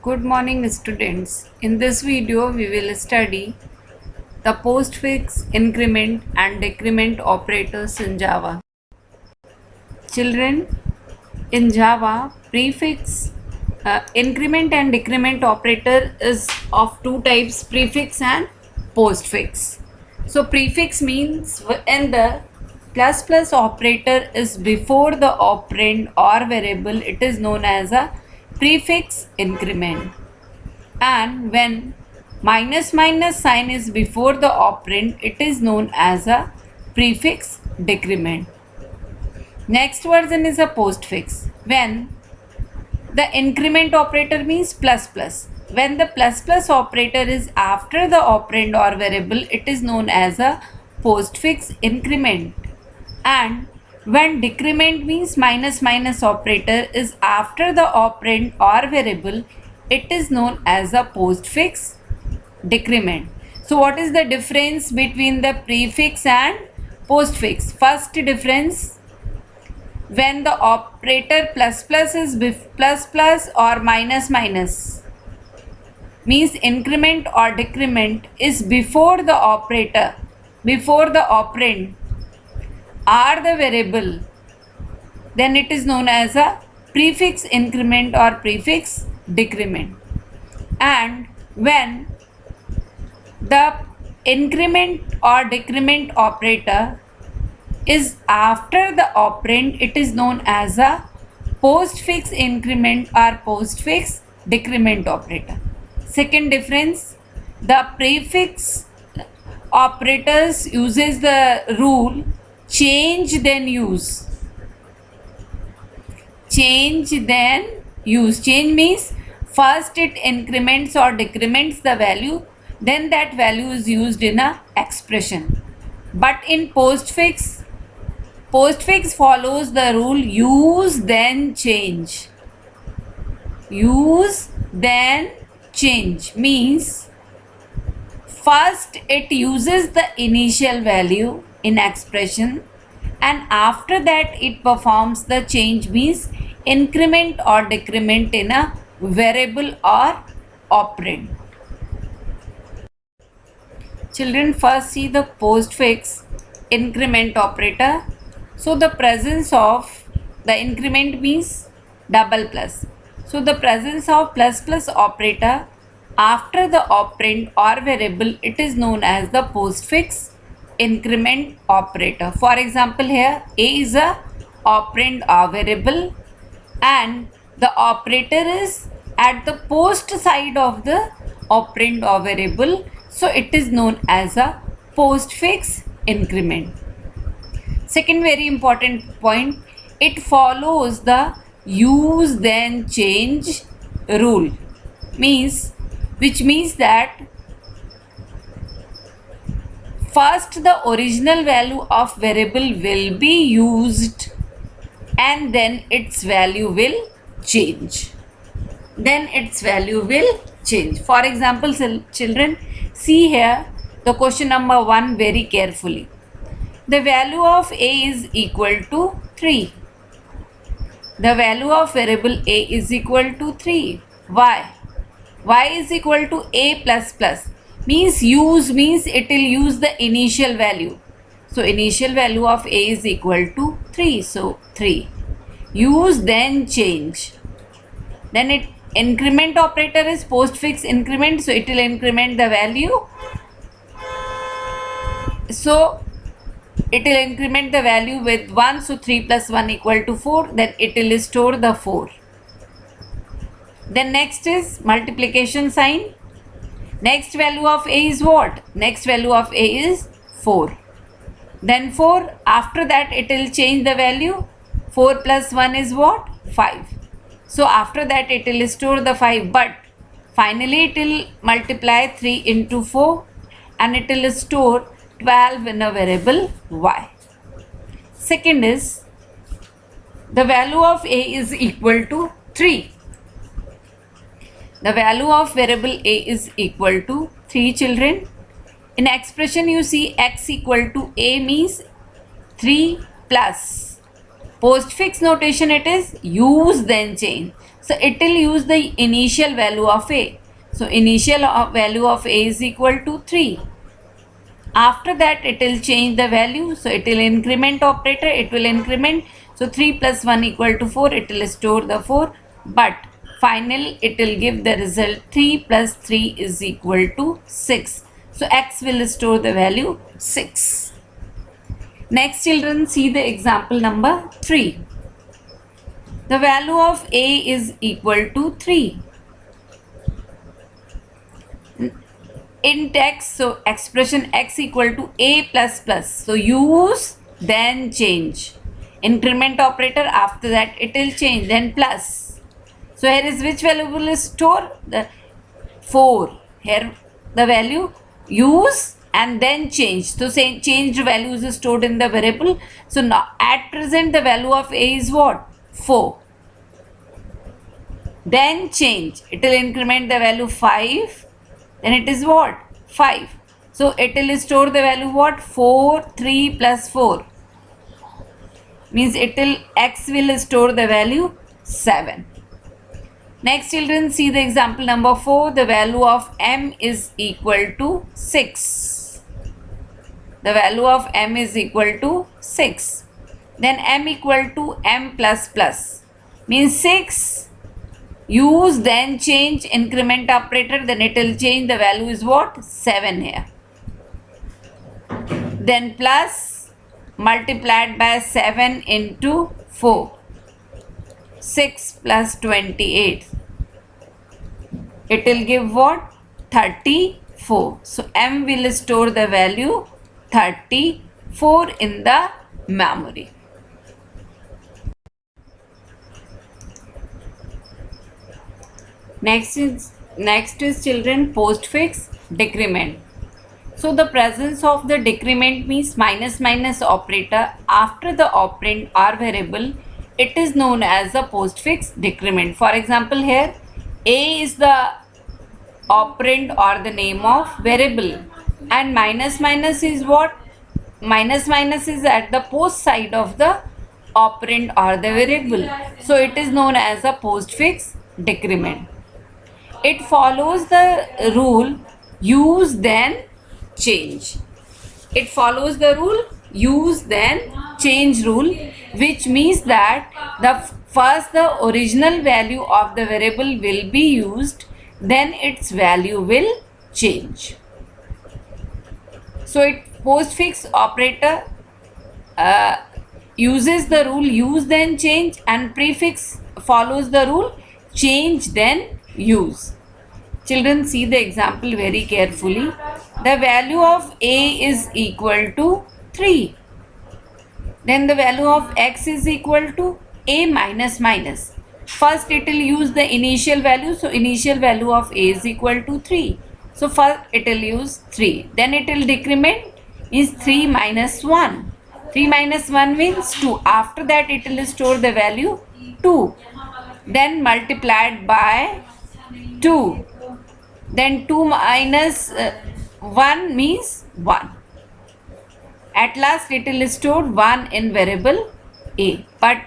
Good morning, students. In this video, we will study the postfix, increment and decrement operators in Java. Children, in Java, prefix, increment and decrement operator is of two types, prefix and postfix. So prefix means when the plus plus operator is before the operand or variable, it is known as a prefix increment. And when minus minus sign is before the operand, it is known as a prefix decrement. Next version is a postfix. When the increment operator means plus plus. When the plus plus operator is after the operand or variable, it is known as a postfix increment. And when decrement means minus minus operator is after the operand or variable, it is known as a postfix decrement. So what is the difference between the prefix and postfix? First difference, when the operator plus plus is plus plus or minus minus, means increment or decrement is before the operator, before the operand or the variable, then it is known as a prefix increment or prefix decrement. And when the increment or decrement operator is after the operand, it is known as a postfix increment or postfix decrement operator. Second difference, the prefix operators uses the rule change then use. Change then use. Change means first it increments or decrements the value, then that value is used in a expression. But in postfix follows the rule use then change. Use then change means first it uses the initial value in expression and after that it performs the change, means increment or decrement in a variable or operand. Children, first see the postfix increment operator. So the presence of the increment means double plus. So the presence of plus plus operator after the operand or variable, it is known as the postfix increment operator. For example, here a is a operand or variable and the operator is at the post side of the operand or variable, so it is known as a postfix increment. Second very important point, it follows the use then change rule, which means that first the original value of variable will be used and then its value will change. Then its value will change. For example, children, see here the question number 1 very carefully. The value of a is equal to 3. The value of variable a is equal to 3. Why? Y is equal to a plus plus. Means use means it will use the initial value. So initial value of a is equal to 3. So 3. Use then change. Then it increment operator is postfix increment. So it will increment the value. So it will increment the value with 1. So 3 plus 1 equal to 4. Then it will store the 4. Then next is multiplication sign. Next value of a is what? Next value of a is 4. Then 4. After that it will change the value. 4 plus 1 is what? 5. So after that it will store the 5. But finally it will multiply 3 into 4. And it will store 12 in a variable y. Second is the value of a is equal to 3. The value of variable a is equal to 3, children. In expression you see x equal to a means 3 plus. Postfix notation it is use then change. So it will use the initial value of a. So initial value of a is equal to 3. After that it will change the value, so it will increment operator, it will increment. So 3 plus 1 equal to 4, it will store the 4, but final it will give the result 3 plus 3 is equal to 6. So x will store the value 6. Next children, see the example number 3. The value of a is equal to 3. In x, so expression x equal to a plus plus. So use then change. Increment operator, after that it will change, then plus. So here is which value will store? The 4. Here the value use and then change. So say changed values is stored in the variable. So now at present the value of a is what? 4. Then change. It will increment the value 5. Then it is what? 5. So it will store the value what? 4, 3 plus 4. Means it will, x will store the value 7. Next children, see the example number 4. The value of m is equal to 6. The value of m is equal to 6. Then m equal to m plus plus. Means 6. Use then change increment operator, then it will change the value is what? 7 here. Then plus multiplied by 7 into 4. 6 plus 28. It will give what? 34. So m will store the value 34 in the memory. Next is children postfix decrement. So the presence of the decrement means minus minus operator after the operand or variable. It is known as a postfix decrement. For example, here a is the operand or the name of variable, and minus minus is what? Minus minus is at the post side of the operand or the variable. So it is known as a postfix decrement. It follows the rule use then change. It follows the rule use then change rule, which means that first the original value of the variable will be used, then its value will change. So it postfix operator uses the rule use then change, and prefix follows the rule change then use. Children, see the example very carefully. The value of a is equal to 3. Then the value of x is equal to a minus minus. First it will use the initial value. So initial value of a is equal to 3. So first it will use 3. Then it will decrement is 3 minus 1. 3 minus 1 means 2. After that it will store the value 2. Then multiplied by 2. Then 2 minus 1 means 1. At last it will store 1 in variable a. But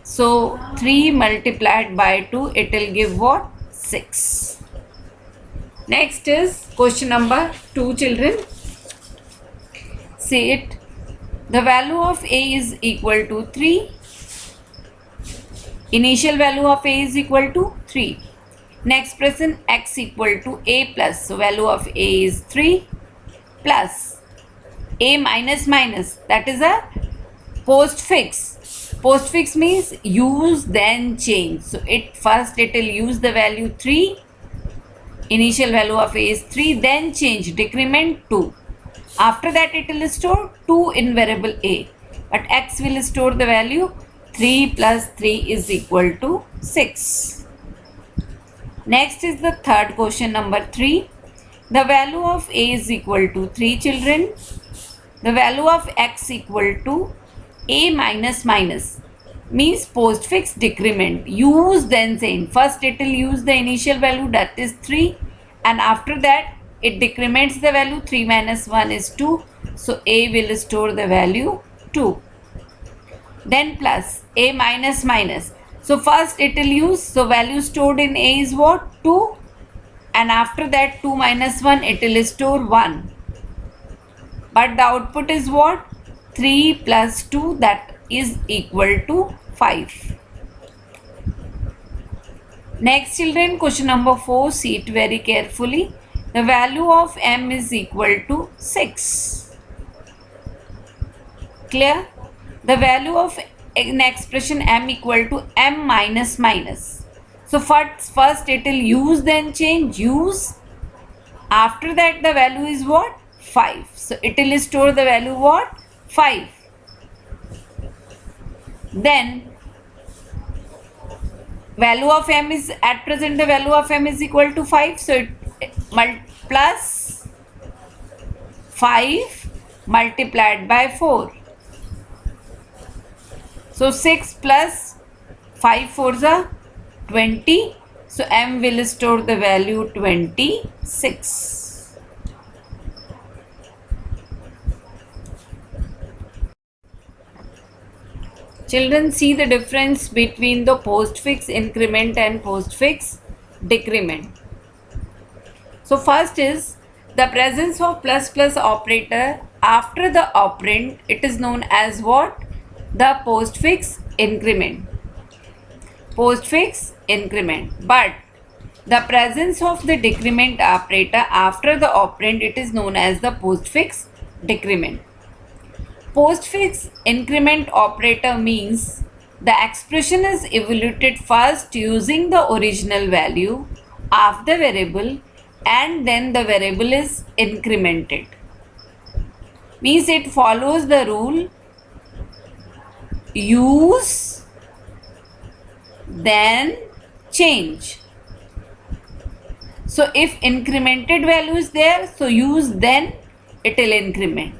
so 3 multiplied by 2, it will give what? 6. Next is question number 2, children. See it. The value of a is equal to 3. Initial value of a is equal to 3. Next present x equal to a plus. So value of a is 3 plus a minus minus. That is a postfix. Postfix means use then change. So first it will use the value 3. Initial value of a is 3. Then change decrement 2. After that it will store 2 in variable a. But x will store the value 3 plus 3 is equal to 6. Next is the third question number 3. The value of a is equal to 3, children. The value of x equal to a minus minus means postfix decrement. Use then change. First it will use the initial value, that is 3, and after that it decrements the value. 3 minus 1 is 2. So a will store the value 2. Then plus a minus minus. So first it will use, so value stored in A is what? 2, and after that 2 minus 1 it will store 1. But the output is what? 3 plus 2, that is equal to 5. Next children, question number 4, see it very carefully. The value of m is equal to 6. Clear? The value of an expression m equal to m minus minus. So first it will use, then change, use. After that the value is what? 5. So it will store the value what? 5. Then value of m is, at present the value of m is equal to 5. So it plus 5 multiplied by 4. So 6 plus 5 4s are 20. So m will store the value 26. Children, see the difference between the postfix increment and postfix decrement. So first is the presence of plus plus operator after the operand. It is known as what? The postfix increment. Postfix increment. But the presence of the decrement operator after the operand, it is known as the postfix decrement. Postfix increment operator means the expression is evaluated first using the original value of the variable, and then the variable is incremented. Means it follows the rule use then change. So if incremented value is there, so use then it will increment.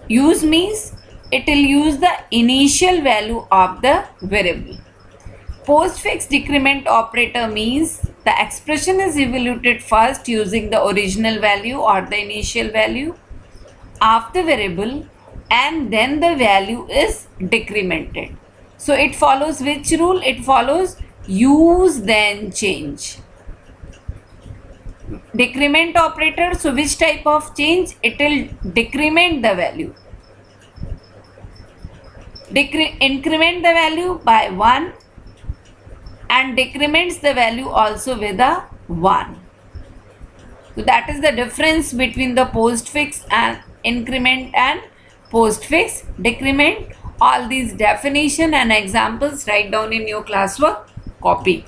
Use means it will use the initial value of the variable. Postfix decrement operator means the expression is evaluated first using the original value or the initial value of the variable, and then the value is decremented. So it follows which rule? It follows use then change. Decrement operator, so which type of change? It will decrement the value. Increment the value by 1 and decrements the value also with a 1. So that is the difference between the postfix and increment and postfix decrement. All these definition and examples write down in your classwork copy.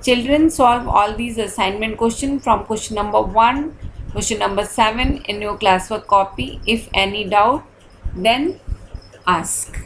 Children, solve all these assignment questions from question number 1, question number 7 in your classwork copy. If any doubt, then ask.